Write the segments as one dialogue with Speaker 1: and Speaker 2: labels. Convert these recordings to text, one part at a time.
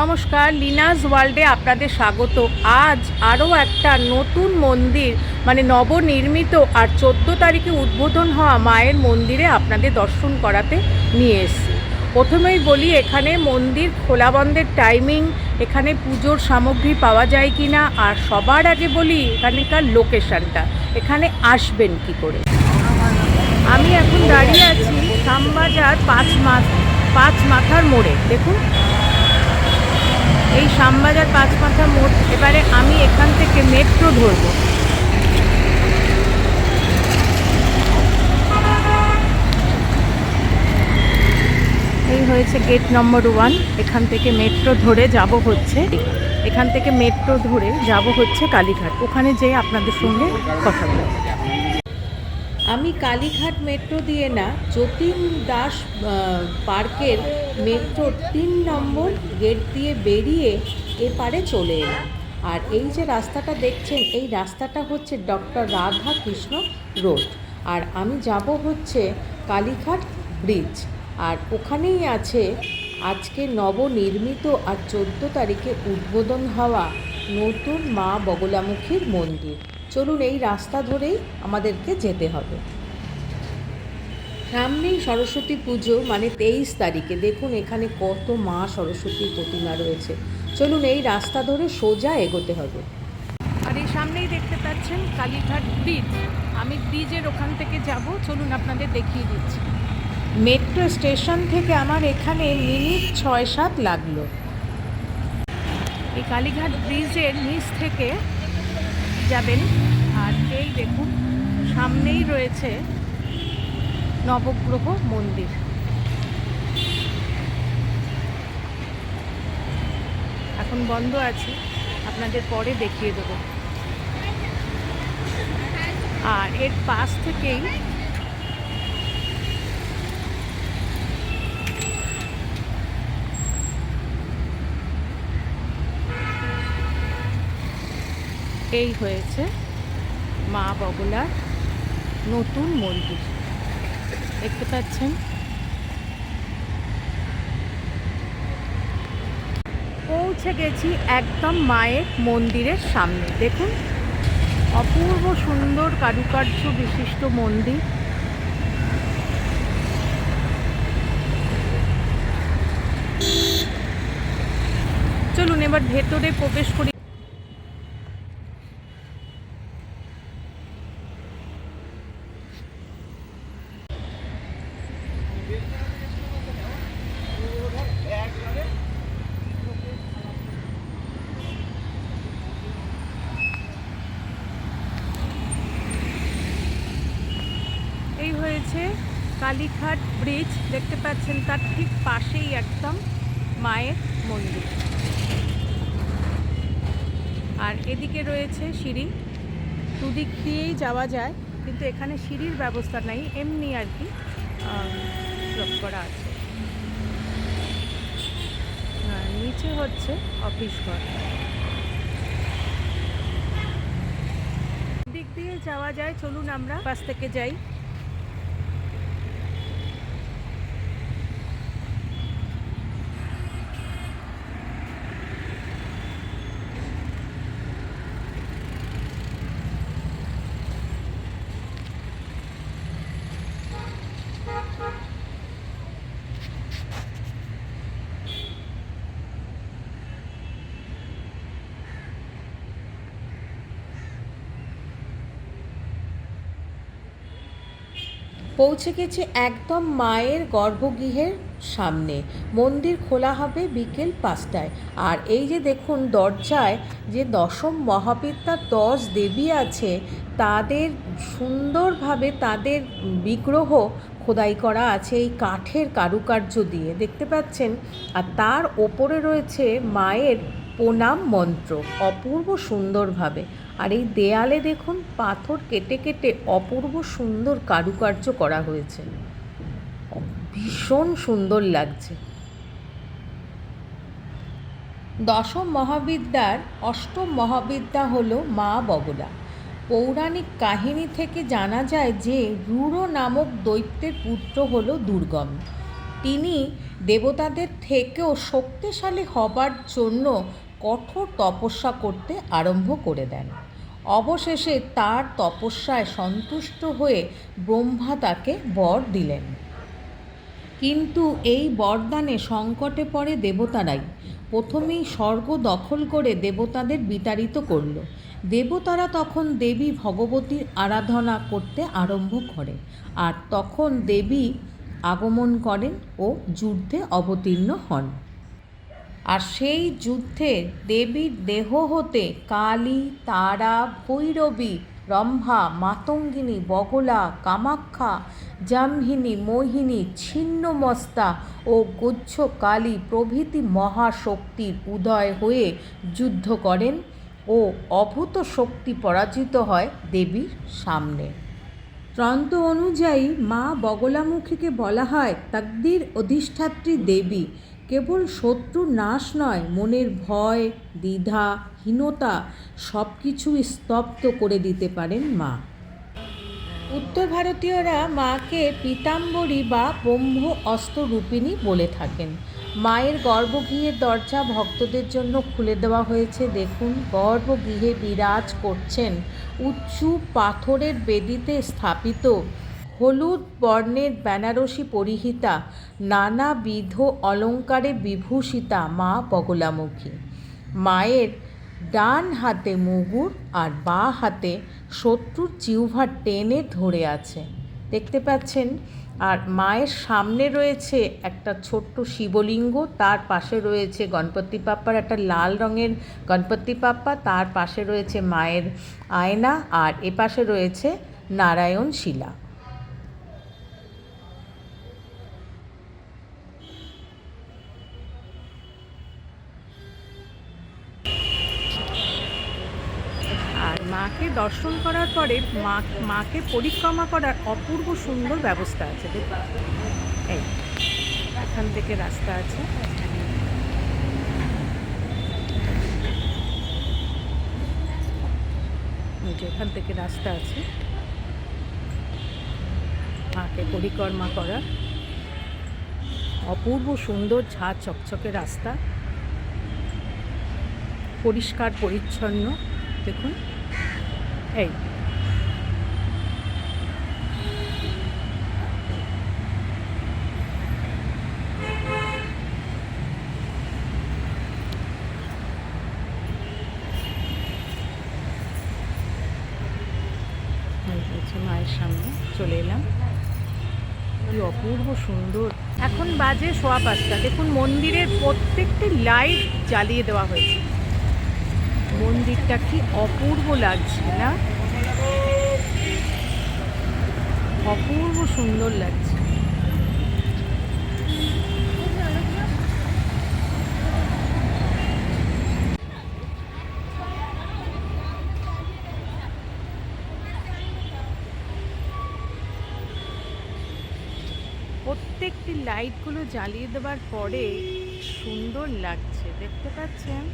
Speaker 1: নমস্কার, লিনাস ওয়ার্ল্ডে আপনাদের স্বাগত। আজ আরও একটা নতুন মন্দির নবনির্মিত আর 14 তারিখে উদ্বোধন হওয়া মায়ের মন্দিরে আপনাদের দর্শন করাতে নিয়ে এসেছি। প্রথমেই বলি এখানে মন্দির খোলা বন্ধের টাইমিং, এখানে পুজোর সামগ্রী পাওয়া যায় কি না, আর সবার আগে বলি এখানকার লোকেশানটা, এখানে আসবেন কি করে। আমি এখন দাঁড়িয়ে আছি শ্যামবাজার পাঁচ মাথার মোড়ে। দেখুন এই শ্যামবাজার পাঁচ মাথা মোড়। এবারে আমি এখান থেকে মেট্রো ধরব। এই হয়েছে গেট নম্বর 1। এখান থেকে মেট্রো ধরে যাব হচ্ছে কালীঘাট। ওখানে যেয়ে আপনাদের সঙ্গে কথা বলব। আমি কালীঘাট মেট্রো দিয়ে না, যতীন দাস পার্কের মেট্রোর 3 নম্বর গেট দিয়ে বেরিয়ে এপারে চলে এলাম। আর এই যে রাস্তাটা দেখছেন, এই রাস্তাটা হচ্ছে ডক্টর রাধা কৃষ্ণ রোড। আর আমি যাব হচ্ছে কালীঘাট ব্রিজ। আর ওখানেই আছে আজকে নবনির্মিত আর 14 তারিখে উদ্বোধন হওয়া নতুন মা বগলামুখীর মন্দির। চলুন এই রাস্তা ধরেই আমাদেরকে যেতে হবে। সামনেই সরস্বতী পুজো 23 তারিখে। দেখুন এখানে কত মা সরস্বতীর প্রতিমা রয়েছে। চলুন এই রাস্তা ধরে সোজা এগোতে হবে। আর এই সামনেই দেখতে পাচ্ছেন কালীঘাট ব্রিজ। আমি ব্রিজের ওখান থেকে যাব, চলুন আপনাদের দেখিয়ে দিচ্ছি। মেট্রো স্টেশন থেকে আমার এখানে মিনিট 6-7 লাগলো। এই কালীঘাট ব্রিজের নিচ থেকে যাবেন। আর এই দেখুন সামনেই রয়েছে নবগ্রহ মন্দির। এখন বন্ধ আছে, আপনাদের পরে দেখিয়ে দেব। আর এর পাশ থেকেই এই হয়েছে মা বগলার নতুন মন্দির, দেখতে পাচ্ছেন। পৌঁছে গেছি একদম মায়ের মন্দিরের সামনে। দেখুন অপূর্ব সুন্দর কারুকার্য বিশিষ্ট মন্দির। চলুন এবার ভেতরে প্রবেশ করি। এই হয়েছে কালীঘাট ব্রিজ, দেখতে পাচ্ছেন। তার ঠিক পাশেই একদম মায়ের মন্দির। আর এদিকে রয়েছে সিঁড়ি, দুদিক দিয়েই যাওয়া যায়, কিন্তু এখানে সিঁড়ির ব্যবস্থা নেই, এমনি আর কি ব্লক করা আছে। নিচে হচ্ছে অফিস ঘর। দিক দিয়ে যাওয়া যায়, চলুন আমরা পাশ থেকে যাই। পৌঁছে গেছে একদম মায়ের গর্ভগৃহের সামনে। মন্দির খোলা হবে বিকেল 5টায়। আর এই যে দেখুন দরজায় যে দশম মহাবিদ্যার 10 দেবী আছে, তাদের সুন্দরভাবে তাদের বিগ্রহ খোদাই করা আছে এই কাঠের কারুকার্য দিয়ে, দেখতে পাচ্ছেন। আর তার ওপরে রয়েছে মায়ের প্রণাম মন্ত্র অপূর্ব সুন্দরভাবে। আর এই দেয়ালে দেখুন পাথর কেটে কেটে অপূর্ব সুন্দর কারুকার্য করা হয়েছে, ভীষণ সুন্দর লাগছে। দশম মহাবিদ্যার অষ্টম মহাবিদ্যা হলো মা বগলা। পৌরাণিক কাহিনী থেকে জানা যায় যে রূঢ় নামক দৈত্যের পুত্র হলো দুর্গম। তিনি দেবতাদের থেকেও শক্তিশালী হবার জন্য কঠোর তপস্যা করতে আরম্ভ করে দেন। অবশেষে তার তপস্যায় সন্তুষ্ট হয়ে ব্রহ্মা তাকে বর দিলেন। কিন্তু এই বরদানে সংকটে পড়ে দেবতারাই। প্রথমেই স্বর্গ দখল করে দেবতাদের বিতাড়িত করল। দেবতারা তখন দেবী ভগবতীর আরাধনা করতে আরম্ভ করে, আর তখন দেবী আগমন করেন ও যুদ্ধে অবতীর্ণ হন। আর সেই যুদ্ধে দেবীর দেহ হতে কালী, তারা, ভৈরবী, রম্ভা, মাতঙ্গিনী, বগলা, কামাখ্যা, জামহিনী, মোহিনী, ছিন্নমস্তা ও গচ্ছকালী প্রভৃতি মহাশক্তির উদয় হয়ে যুদ্ধ করেন ও অভূত শক্তি পরাজিত হয় দেবীর সামনে। তন্ত্র অনুযায়ী মা বগলামুখীকে বলা হয় তাকদীর অধিষ্ঠাত্রী দেবী। কেবল শত্রুর নাশ নয়, মনের ভয়, দ্বিধা, হীনতা সব কিছুই স্তব্ধ করে দিতে পারেন মা। উত্তর ভারতীয়রা মাকে পীতাম্বরী বা ব্রহ্ম অস্ত্ররূপিণী বলে থাকেন। মায়ের গর্ভগৃহের দরজা ভক্তদের জন্য খুলে দেওয়া হয়েছে। দেখুন, গর্ভগৃহে বিরাজ করছেন উঁচু পাথরের বেদিতে স্থাপিত হলুদ বর্ণের বেনারসি পরিহিতা, নানাবিধ অলঙ্কারে বিভূষিতা মা বগলামুখী। মায়ের ডান হাতে মুগুর আর বাঁ হাতে শত্রুর জিহ্বা টেনে ধরে আছে, দেখতে পাচ্ছেন। আর মায়ের সামনে রয়েছে একটা ছোট্ট শিবলিঙ্গ, তার পাশে রয়েছে গণপতি বাপ্পার একটা লাল রঙের গণপতি বাপ্পা, তার পাশে রয়েছে মায়ের আয়না, আর এপাশে রয়েছে নারায়ণ শিলা। আর মাকে দর্শন করার পরে মাকে পরিক্রমা করার অপূর্ব সুন্দর ব্যবস্থা আছে। দেখুন, এই এখান থেকে রাস্তা আছে, এখান থেকে রাস্তা আছে মাকে পরিক্রমা করার। অপূর্ব সুন্দর ঝাঁ চকচকে রাস্তা, পরিষ্কার পরিচ্ছন্ন। দেখুন, এই মায়ের সামনে চলে এলাম। কি অপূর্ব সুন্দর। এখন বাজে 5:15। দেখুন, মন্দিরের প্রত্যেকটি লাইট জ্বালিয়ে দেওয়া হয়েছে। মন্দিরটা কি অপূর্ব লাগছে না? অপূর্ব সুন্দর লাগছে। প্রত্যেকটি লাইটগুলো জ্বালিয়ে দেওয়ার পরে সুন্দর লাগছে, দেখতে পাচ্ছেন।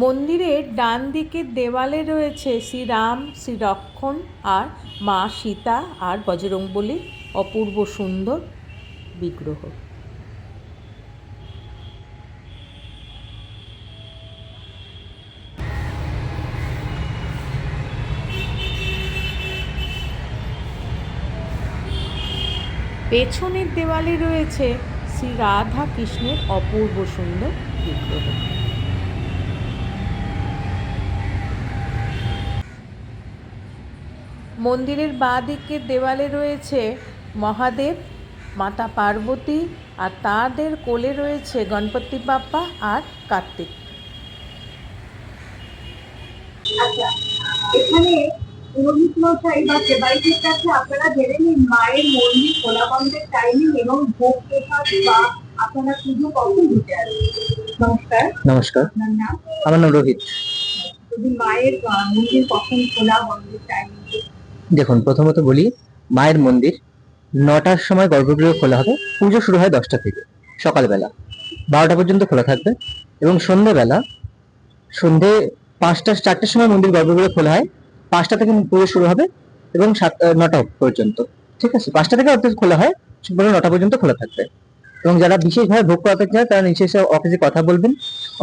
Speaker 1: মন্দিরের ডান দিকের দেওয়ালে রয়েছে শ্রীরাম, শ্রী লক্ষ্মণ আর মা সীতা আর বজরংবলীর অপূর্ব সুন্দর বিগ্রহ। পেছনের দেওয়ালে রয়েছে শ্রী রাধা কৃষ্ণের অপূর্ব সুন্দর বিগ্রহ। মন্দিরের বাঁ দিকের দেওয়ালে রয়েছে মহাদেব মাতা পার্বতী, আর তাদের কোলে রয়েছে গণপতি বাপ্পা আর কার্তিক।
Speaker 2: আচ্ছা, এখানে পুরোহিত মশাই বা সেবায়িতের কাছে আপনারা জেনে নিন মায়ের মন্দির খোলা বন্ধের টাইমিং এবং ভোগ প্রসাদ বা আপনারা পুজো কখন দিতে আসবেন। নমস্কার।
Speaker 3: নমস্কার,
Speaker 2: আপনার নাম?
Speaker 3: আমার নাম রোহিত।
Speaker 2: যদি মায়ের মন্দির কখন খোলা বন্ধের টাইমিং?
Speaker 3: দেখুন, প্রথমত বলি, মায়ের মন্দির 9টার সময় গর্ভগৃহ খোলা হবে। পুজো শুরু হয় 10টা থেকে, সকালবেলা 12টা পর্যন্ত খোলা থাকবে। এবং সন্ধে 4টার সময় মন্দির গর্ভগৃহ খোলা হয়। 5টা থেকে পুজো শুরু হবে এবং 9টা পর্যন্ত। ঠিক আছে, 5টা থেকে অর্ধেক খোলা হয়, 9টা পর্যন্ত খোলা থাকবে। এবং যারা বিশেষভাবে ভোগ করাতে চায় তারা নিচে এসে অফিসে কথা বলবেন।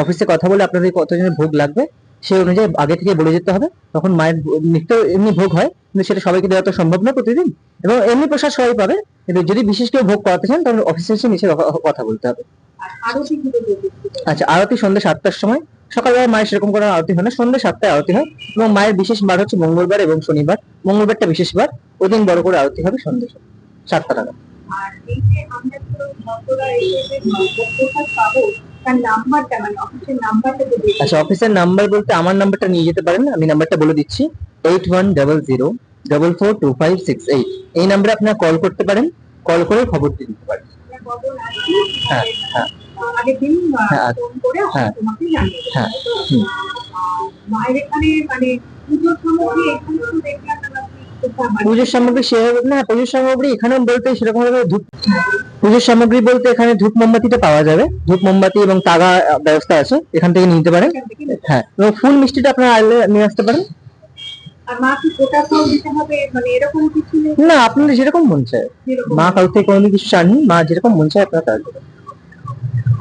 Speaker 3: অফিসে কথা বলে আপনাদের কতজনের ভোগ লাগবে সেই অনুযায়ী আগে থেকে বলে যেতে হবে। তখন মায়ের নিত্য এমনি ভোগ হয়, কিন্তু সেটা সবাইকে দেওয়া তো সম্ভব না প্রতিদিন, এবং এমনি প্রসাদ সবাই পাবে। কিন্তু যদি বিশেষ কেউ ভোগ করাতে চান তাহলে অফিসে এসে নিচে কথা বলতে হবে। আচ্ছা, আরতি সন্ধ্যে 7টার সময়। সকালবেলা মায়ের সেরকম কোনো আরতি হয় না, সন্ধ্যে 7টায় আরতি হয়। এবং মায়ের বিশেষ বার হচ্ছে মঙ্গলবার এবং শনিবার। মঙ্গলবারটা বিশেষ বার, ওই দিন বড় করে আরতি হবে সন্ধ্যে 7টা নাগাদ।
Speaker 2: আর এই যে আমরা তো ভক্তরা এই যে ভোগ প্রসাদ পাবো, তার নাম্বারটা মানে অফিসের নাম্বারটা যদি।
Speaker 3: আচ্ছা, অফিসের নাম্বার বলতে আমার নাম্বারটা নিয়ে যেতে পারেন, আমি নাম্বারটা বলে দিচ্ছি। 8100442568। এই নাম্বারে আপনারা কল করতে পারেন, কল করে খবর দিয়ে দিতে পারেন। হ্যাঁ, হ্যাঁ,
Speaker 2: আগের দিন
Speaker 3: হ্যাঁ,
Speaker 2: ফোন করে
Speaker 3: হ্যাঁ,
Speaker 2: তোমাকে জানিয়ে দেবো।
Speaker 3: হ্যাঁ, হুম।
Speaker 2: মায়ের এখানে মানে পুজোর সামগ্রী এখানে তো দেখলাম না
Speaker 3: পুজোর সামগ্রী সেভাবে না, পুজোর সামগ্রী এখানে বলতে সেরকম ভাবে পুজোর সামগ্রী বলতে এখানে ধূপ মোমবাতিটা পাওয়া যাবে। ধূপ মোমবাতি এবং তাগা ব্যবস্থা আছে, এখান থেকে নিতে পারেন। হ্যাঁ, এবং ফুল মিষ্টিটা আপনারা আনলে নিয়ে আসতে পারেন।
Speaker 2: আর মা কি গোটা ফল দিতে হবে মানে এরকম কিছু নেই?
Speaker 3: না, আপনাদের যেরকম মন চায়, মা কারোর থেকে কোনোদিন কিছু চাননি, মা যেরকম মন চায় আপনারা তাই দেবেন।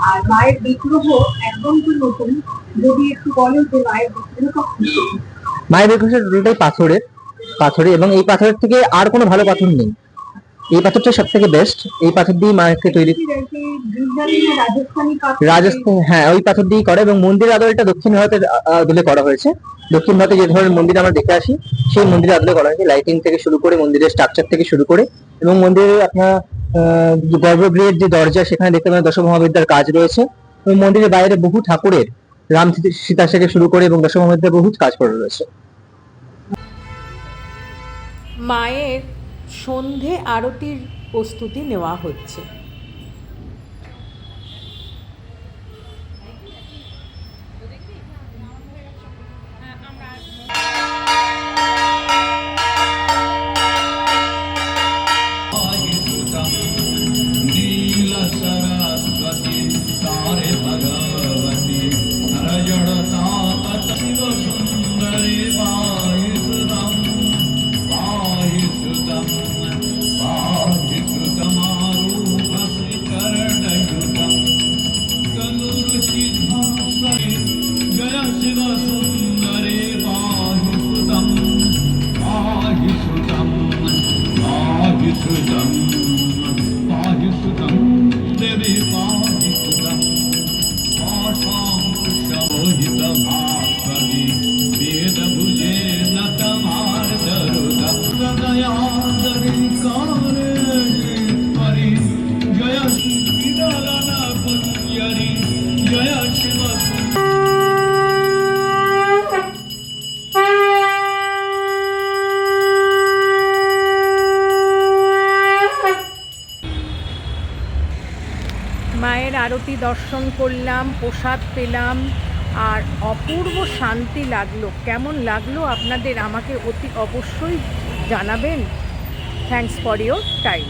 Speaker 2: আর মায়ের বিগ্রহ একদম তো নতুন, যদি একটু বলেন যে মায়ের বিগ্রহ কখন?
Speaker 3: মায়ের বিগ্রহটা টোটালটাই পাথরে, এবং এই পাথরের থেকে আর কোনো ভালো পাথর নেই। এই পাথরটা সব থেকে বেস্ট। এই পাথর দিয়ে মাকে তৈরি, রাজস্থান, হ্যাঁ, ওই পাথর দিয়েই করে। এবং মন্দিরের আদলটা দক্ষিণ ভারতের আদলে করা হয়েছে। দক্ষিণ ভারতে যে ধরনের মন্দির আমরা দেখে আসি সেই মন্দিরের আদলে করা হয়েছে, লাইটিং থেকে শুরু করে মন্দিরের স্ট্রাকচার থেকে শুরু করে। এবং মন্দিরে আপনার গর্ভগৃহের যে দরজা সেখানে দেখতে পাবেন দশমহাবিদ্যার কাজ রয়েছে। এবং মন্দিরের বাইরে বহু ঠাকুরের রাম সীতা থেকে শুরু করে এবং দশমহাবিদ্যার বহু কাজ করা রয়েছে।
Speaker 1: মায়ের সন্ধে আরতির প্রস্তুতি নেওয়া হচ্ছে। মায়ের আরতি দর্শন করলাম, প্রসাদ পেলাম, আর অপূর্ব শান্তি লাগলো। কেমন লাগলো আপনাদের আমাকে অতি অবশ্যই জানাবেন। Thanks for your time.